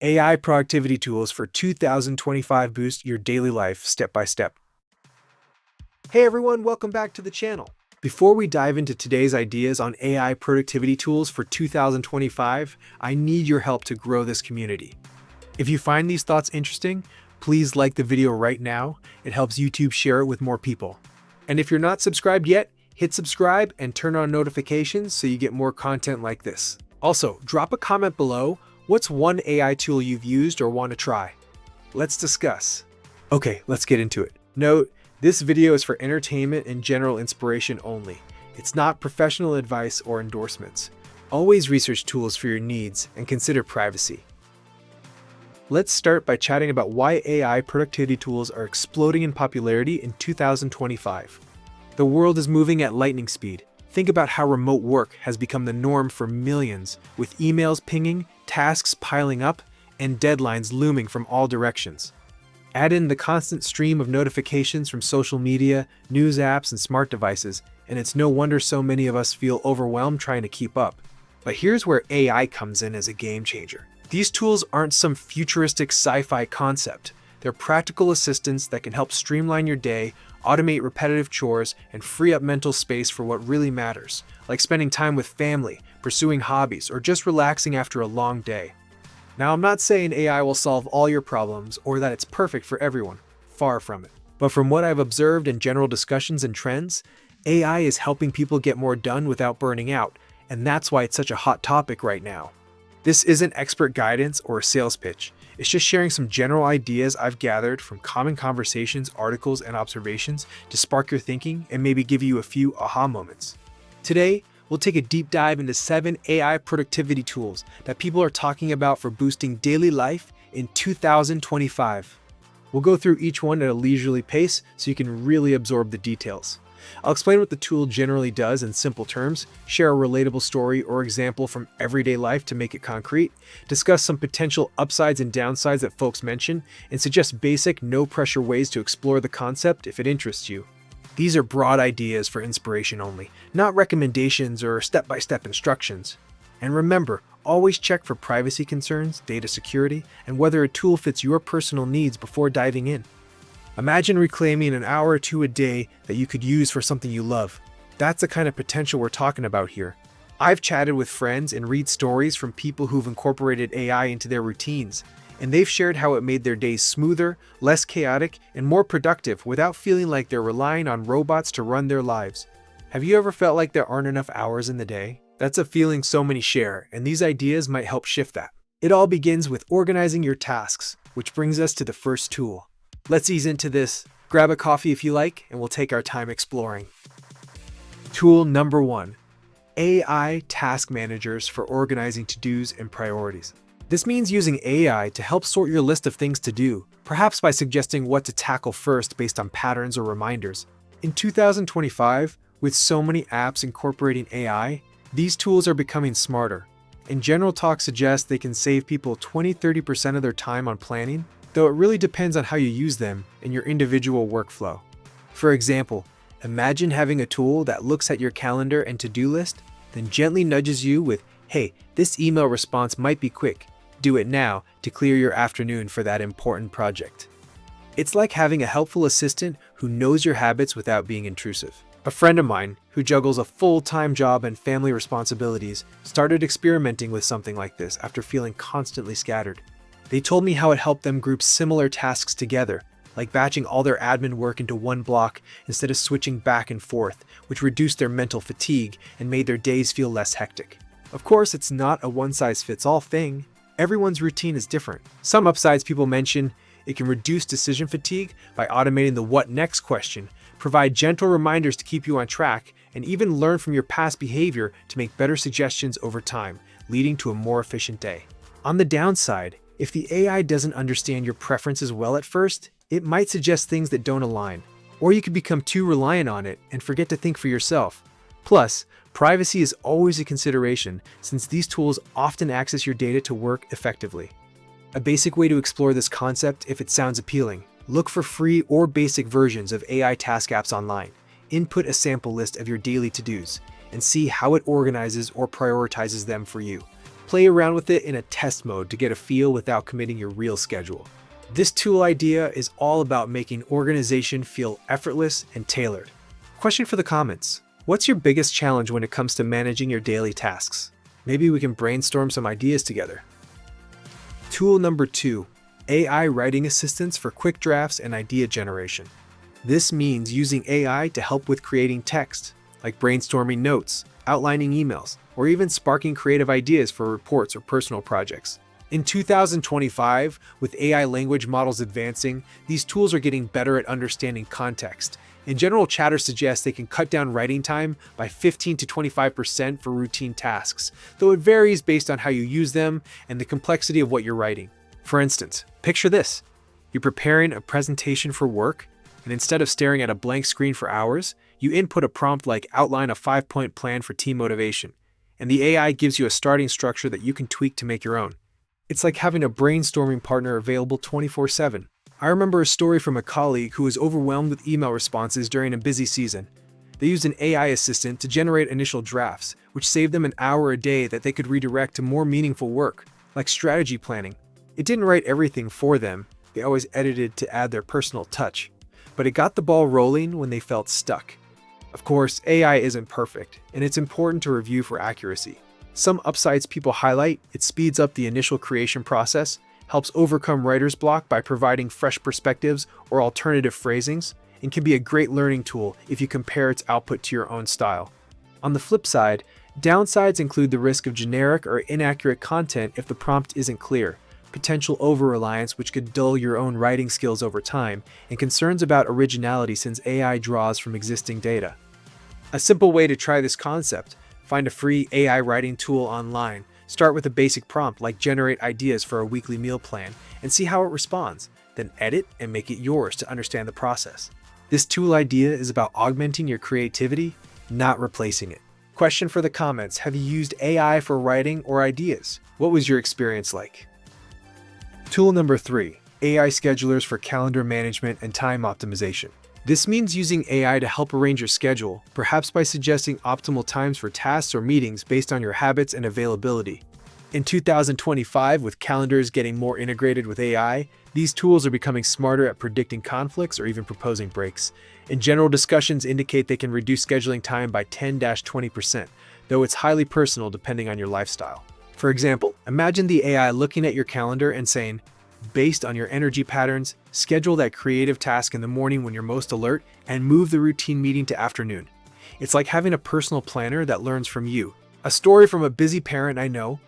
AI productivity tools for 2025 boost your daily life step by step. Hey everyone, welcome back to the channel. Before we dive into today's ideas on AI productivity tools for 2025, I need your help to grow this community. If you find these thoughts interesting, please like the video right now. It helps YouTube share it with more people. And if you're not subscribed yet, hit subscribe and turn on notifications so you get more content like this. Also, drop a comment below. What's one AI tool you've used or want to try? Let's discuss. Okay, let's get into it. Note, this video is for entertainment and general inspiration only. It's not professional advice or endorsements. Always research tools for your needs and consider privacy. Let's start by chatting about why AI productivity tools are exploding in popularity in 2025. The world is moving at lightning speed. Think about how remote work has become the norm for millions, with emails pinging, tasks piling up, and deadlines looming from all directions. Add in the constant stream of notifications from social media, news apps, and smart devices, and it's no wonder so many of us feel overwhelmed trying to keep up. But here's where AI comes in as a game changer. These tools aren't some futuristic sci-fi concept. They're practical assistants that can help streamline your day, automate repetitive chores, and free up mental space for what really matters, like spending time with family, pursuing hobbies, or just relaxing after a long day. Now, I'm not saying AI will solve all your problems or that it's perfect for everyone. Far from it. But from what I've observed in general discussions and trends, AI is helping people get more done without burning out, and that's why it's such a hot topic right now. This isn't expert guidance or a sales pitch. It's just sharing some general ideas I've gathered from common conversations, articles, and observations to spark your thinking and maybe give you a few aha moments. Today, we'll take a deep dive into 7 AI productivity tools that people are talking about for boosting daily life in 2025. We'll go through each one at a leisurely pace so you can really absorb the details. I'll explain what the tool generally does in simple terms, share a relatable story or example from everyday life to make it concrete, discuss some potential upsides and downsides that folks mention, and suggest basic, no-pressure ways to explore the concept if it interests you. These are broad ideas for inspiration only, not recommendations or step-by-step instructions. And remember, always check for privacy concerns, data security, and whether a tool fits your personal needs before diving in. Imagine reclaiming an hour or two a day that you could use for something you love. That's the kind of potential we're talking about here. I've chatted with friends and read stories from people who've incorporated AI into their routines, and they've shared how it made their days smoother, less chaotic, and more productive without feeling like they're relying on robots to run their lives. Have you ever felt like there aren't enough hours in the day? That's a feeling so many share, and these ideas might help shift that. It all begins with organizing your tasks, which brings us to the first tool. Let's ease into this. Grab a coffee if you like, and we'll take our time exploring. Tool number 1. AI task managers for organizing to-dos and priorities. This means using AI to help sort your list of things to do, perhaps by suggesting what to tackle first based on patterns or reminders. In 2025, with so many apps incorporating AI, these tools are becoming smarter. And general talk suggests they can save people 20-30% of their time on planning, though it really depends on how you use them in your individual workflow. For example, imagine having a tool that looks at your calendar and to-do list, then gently nudges you with, "Hey, this email response might be quick. Do it now to clear your afternoon for that important project." It's like having a helpful assistant who knows your habits without being intrusive. A friend of mine, who juggles a full-time job and family responsibilities, started experimenting with something like this after feeling constantly scattered. They told me how it helped them group similar tasks together, like batching all their admin work into one block instead of switching back and forth, which reduced their mental fatigue and made their days feel less hectic. Of course, it's not a one-size-fits-all thing. Everyone's routine is different. Some upsides people mention: it can reduce decision fatigue by automating the what next question, provide gentle reminders to keep you on track, and even learn from your past behavior to make better suggestions over time, leading to a more efficient day. On the downside, if the AI doesn't understand your preferences well at first, it might suggest things that don't align, or you could become too reliant on it and forget to think for yourself. Plus, privacy is always a consideration since these tools often access your data to work effectively. A basic way to explore this concept, if it sounds appealing, look for free or basic versions of AI task apps online. Input a sample list of your daily to-dos and see how it organizes or prioritizes them for you. Play around with it in a test mode to get a feel without committing your real schedule. This tool idea is all about making organization feel effortless and tailored. Question for the comments. What's your biggest challenge when it comes to managing your daily tasks? Maybe we can brainstorm some ideas together. Tool number 2. AI writing assistants for quick drafts and idea generation. This means using AI to help with creating text, like brainstorming notes, outlining emails, or even sparking creative ideas for reports or personal projects. In 2025, with AI language models advancing, these tools are getting better at understanding context. In general, chatter suggests they can cut down writing time by 15 to 25% for routine tasks, though it varies based on how you use them and the complexity of what you're writing. For instance, picture this. You're preparing a presentation for work, and instead of staring at a blank screen for hours, you input a prompt like outline a 5-point plan for team motivation, and the AI gives you a starting structure that you can tweak to make your own. It's like having a brainstorming partner available 24/7. I remember a story from a colleague who was overwhelmed with email responses during a busy season. They used an AI assistant to generate initial drafts, which saved them an hour a day that they could redirect to more meaningful work, like strategy planning. It didn't write everything for them, they always edited to add their personal touch, but it got the ball rolling when they felt stuck. Of course, AI isn't perfect, and it's important to review for accuracy. Some upsides people highlight: it speeds up the initial creation process, helps overcome writer's block by providing fresh perspectives or alternative phrasings, and can be a great learning tool if you compare its output to your own style. On the flip side, downsides include the risk of generic or inaccurate content if the prompt isn't clear, potential over-reliance which could dull your own writing skills over time, and concerns about originality since AI draws from existing data. A simple way to try this concept: find a free AI writing tool online. Start with a basic prompt like generate ideas for a weekly meal plan and see how it responds. Then edit and make it yours to understand the process. This tool idea is about augmenting your creativity, not replacing it. Question for the comments: have you used AI for writing or ideas? What was your experience like? Tool number 3. AI schedulers for calendar management and time optimization. This means using AI to help arrange your schedule, perhaps by suggesting optimal times for tasks or meetings based on your habits and availability. In 2025, with calendars getting more integrated with AI, these tools are becoming smarter at predicting conflicts or even proposing breaks. In general, discussions indicate they can reduce scheduling time by 10-20%, though it's highly personal depending on your lifestyle. For example, imagine the AI looking at your calendar and saying, based on your energy patterns, schedule that creative task in the morning when you're most alert and move the routine meeting to afternoon. It's like having a personal planner that learns from you. A story from a busy parent I know: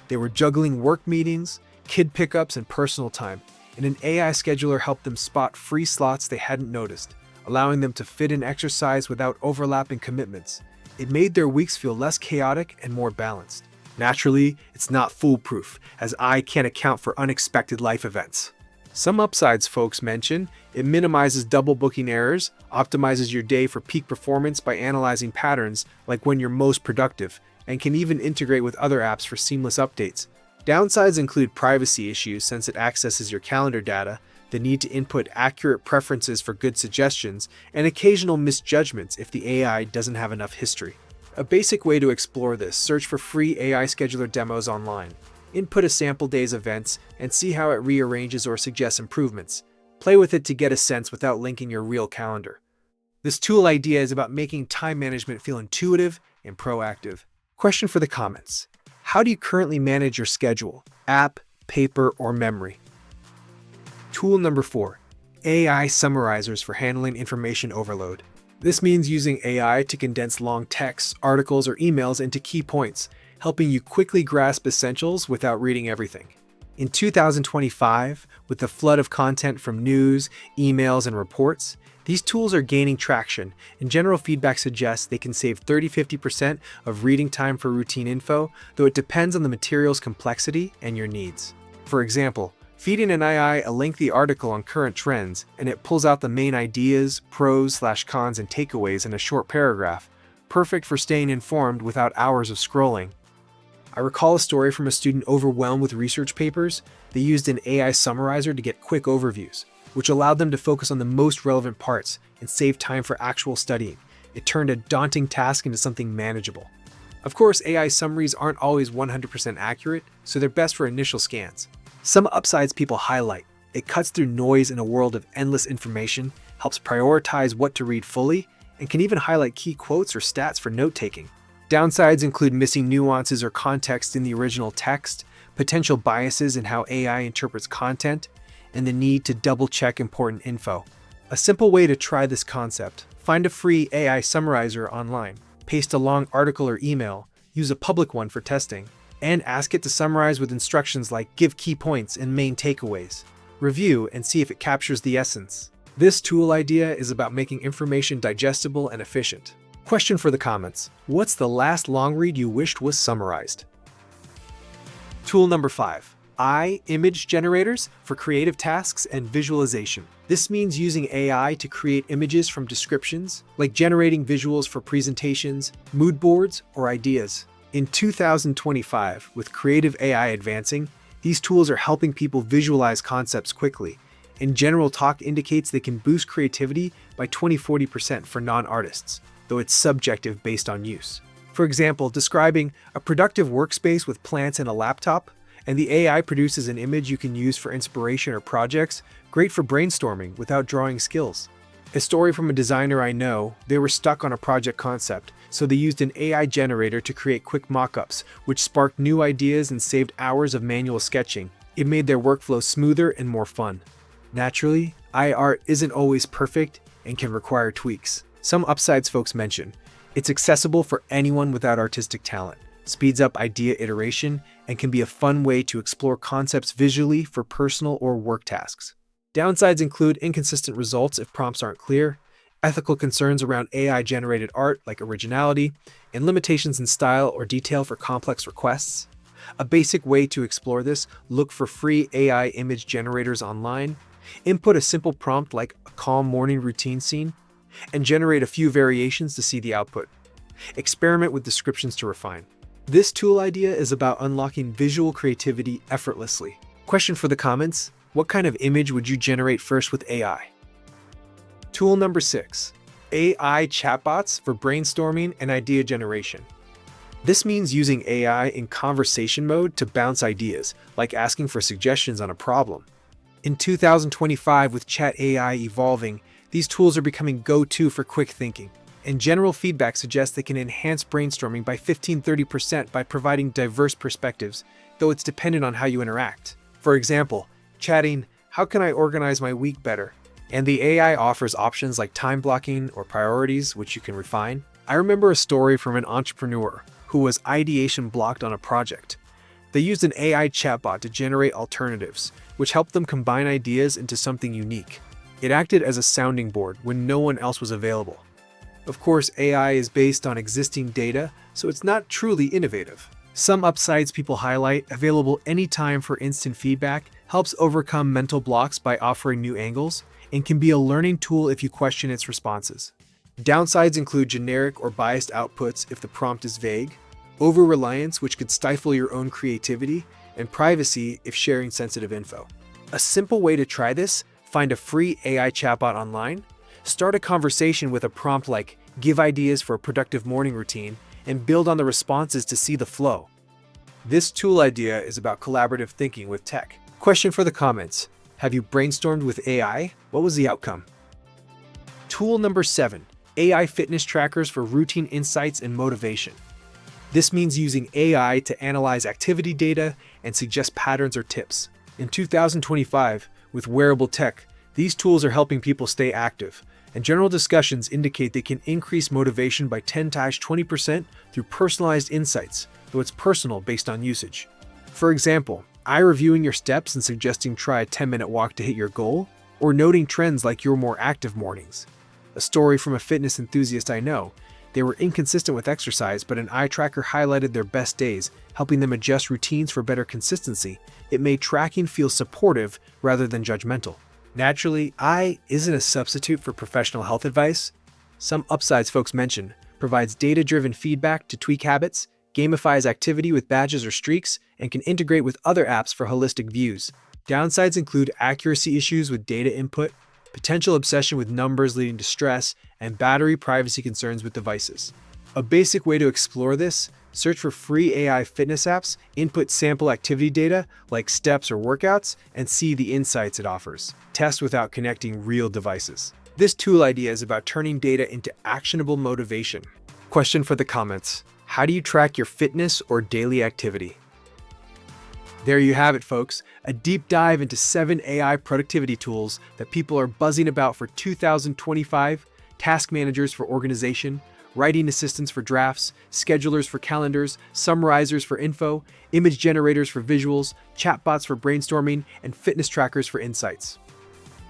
they were juggling work meetings, kid pickups, and personal time, and an AI scheduler helped them spot free slots they hadn't noticed, allowing them to fit in exercise without overlapping commitments. It made their weeks feel less chaotic and more balanced. Naturally, it's not foolproof, as AI can't account for unexpected life events. Some upsides folks mention: it minimizes double booking errors, optimizes your day for peak performance by analyzing patterns like when you're most productive, and can even integrate with other apps for seamless updates. Downsides include privacy issues since it accesses your calendar data, the need to input accurate preferences for good suggestions, and occasional misjudgments if the AI doesn't have enough history. A basic way to explore this: search for free AI scheduler demos online. Input a sample day's events and see how it rearranges or suggests improvements. Play with it to get a sense without linking your real calendar. This tool idea is about making time management feel intuitive and proactive. Question for the comments: how do you currently manage your schedule? App, paper, or memory? Tool number 4. AI summarizers for handling information overload. This means using AI to condense long texts, articles, or emails into key points, helping you quickly grasp essentials without reading everything. In 2025, with the flood of content from news, emails, and reports, these tools are gaining traction, and general feedback suggests they can save 30-50% of reading time for routine info, though it depends on the material's complexity and your needs. For example, feeding an AI a lengthy article on current trends, and it pulls out the main ideas, pros/cons, and takeaways in a short paragraph, perfect for staying informed without hours of scrolling. I recall a story from a student overwhelmed with research papers. They used an AI summarizer to get quick overviews, which allowed them to focus on the most relevant parts and save time for actual studying. It turned a daunting task into something manageable. Of course, AI summaries aren't always 100% accurate, so they're best for initial scans. Some upsides people highlight: it cuts through noise in a world of endless information, helps prioritize what to read fully, and can even highlight key quotes or stats for note-taking. Downsides include missing nuances or context in the original text, potential biases in how AI interprets content, and the need to double-check important info. A simple way to try this concept: find a free AI summarizer online, paste a long article or email, use a public one for testing, and ask it to summarize with instructions like give key points and main takeaways. Review and see if it captures the essence. This tool idea is about making information digestible and efficient. Question for the comments: what's the last long read you wished was summarized? Tool number 5. Image generators for creative tasks and visualization. This means using AI to create images from descriptions, like generating visuals for presentations, mood boards, or ideas. In 2025, with creative AI advancing, these tools are helping people visualize concepts quickly, and General Talk indicates they can boost creativity by 20–40% for non-artists, though it's subjective based on use. For example, describing a productive workspace with plants and a laptop, and the AI produces an image you can use for inspiration or projects, great for brainstorming without drawing skills. A story from a designer I know: they were stuck on a project concept, so they used an AI generator to create quick mock-ups, which sparked new ideas and saved hours of manual sketching. It made their workflow smoother and more fun. Naturally, AI art isn't always perfect and can require tweaks. Some upsides folks mention: it's accessible for anyone without artistic talent, speeds up idea iteration, and can be a fun way to explore concepts visually for personal or work tasks. Downsides include inconsistent results if prompts aren't clear, ethical concerns around AI-generated art like originality, and limitations in style or detail for complex requests. A basic way to explore this: look for free AI image generators online, input a simple prompt like a calm morning routine scene, and generate a few variations to see the output. Experiment with descriptions to refine. This tool idea is about unlocking visual creativity effortlessly. Question for the comments: what kind of image would you generate first with AI? Tool number 6. AI chatbots for brainstorming and idea generation. This means using AI in conversation mode to bounce ideas, like asking for suggestions on a problem. In 2025, with chat AI evolving, these tools are becoming go-to for quick thinking, and general feedback suggests they can enhance brainstorming by 15–30% by providing diverse perspectives, though it's dependent on how you interact. For example, chatting, "How can I organize my week better?" and the AI offers options like time blocking or priorities, which you can refine. I remember a story from an entrepreneur who was ideation blocked on a project. They used an AI chatbot to generate alternatives, which helped them combine ideas into something unique. It acted as a sounding board when no one else was available. Of course, AI is based on existing data, so it's not truly innovative. Some upsides people highlight: available anytime for instant feedback, helps overcome mental blocks by offering new angles, and can be a learning tool if you question its responses. Downsides include generic or biased outputs if the prompt is vague, over-reliance which could stifle your own creativity, and privacy if sharing sensitive info. A simple way to try this: find a free AI chatbot online, start a conversation with a prompt like "give ideas for a productive morning routine," and build on the responses to see the flow. This tool idea is about collaborative thinking with tech. Question for the comments: have you brainstormed with AI? What was the outcome? Tool number 7. AI fitness trackers for routine insights and motivation. This means using AI to analyze activity data and suggest patterns or tips. In 2025, with wearable tech, these tools are helping people stay active, and general discussions indicate they can increase motivation by 10–20% through personalized insights, though it's personal based on usage. For example, reviewing your steps and suggesting try a 10-minute walk to hit your goal, or noting trends like your more active mornings. A story from a fitness enthusiast I know: they were inconsistent with exercise, but an eye tracker highlighted their best days, helping them adjust routines for better consistency. It made tracking feel supportive rather than judgmental. Naturally, AI isn't a substitute for professional health advice. Some upsides folks mention: provides data-driven feedback to tweak habits, gamifies activity with badges or streaks, and can integrate with other apps for holistic views. Downsides include accuracy issues with data input, potential obsession with numbers leading to stress, and battery privacy concerns with devices. A basic way to explore this: search for free AI fitness apps, input sample activity data like steps or workouts, and see the insights it offers. Test without connecting real devices. This tool idea is about turning data into actionable motivation. Question for the comments: how do you track your fitness or daily activity? There you have it, folks. A deep dive into 7 AI productivity tools that people are buzzing about for 2025. Task managers for organization, writing assistants for drafts, schedulers for calendars, summarizers for info, image generators for visuals, chatbots for brainstorming, and fitness trackers for insights.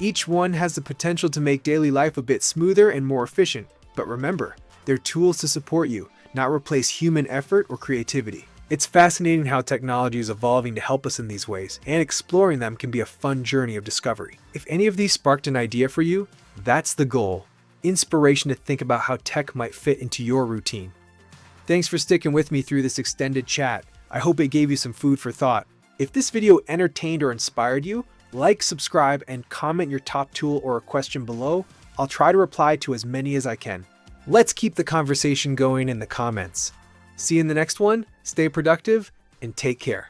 Each one has the potential to make daily life a bit smoother and more efficient. But remember, they're tools to support you, not replace human effort or creativity. It's fascinating how technology is evolving to help us in these ways, and exploring them can be a fun journey of discovery. If any of these sparked an idea for you, that's the goal: inspiration to think about how tech might fit into your routine. Thanks for sticking with me through this extended chat. I hope it gave you some food for thought. If this video entertained or inspired you, like, subscribe, and comment your top tool or a question below. I'll try to reply to as many as I can. Let's keep the conversation going in the comments. See you in the next one. Stay productive and take care.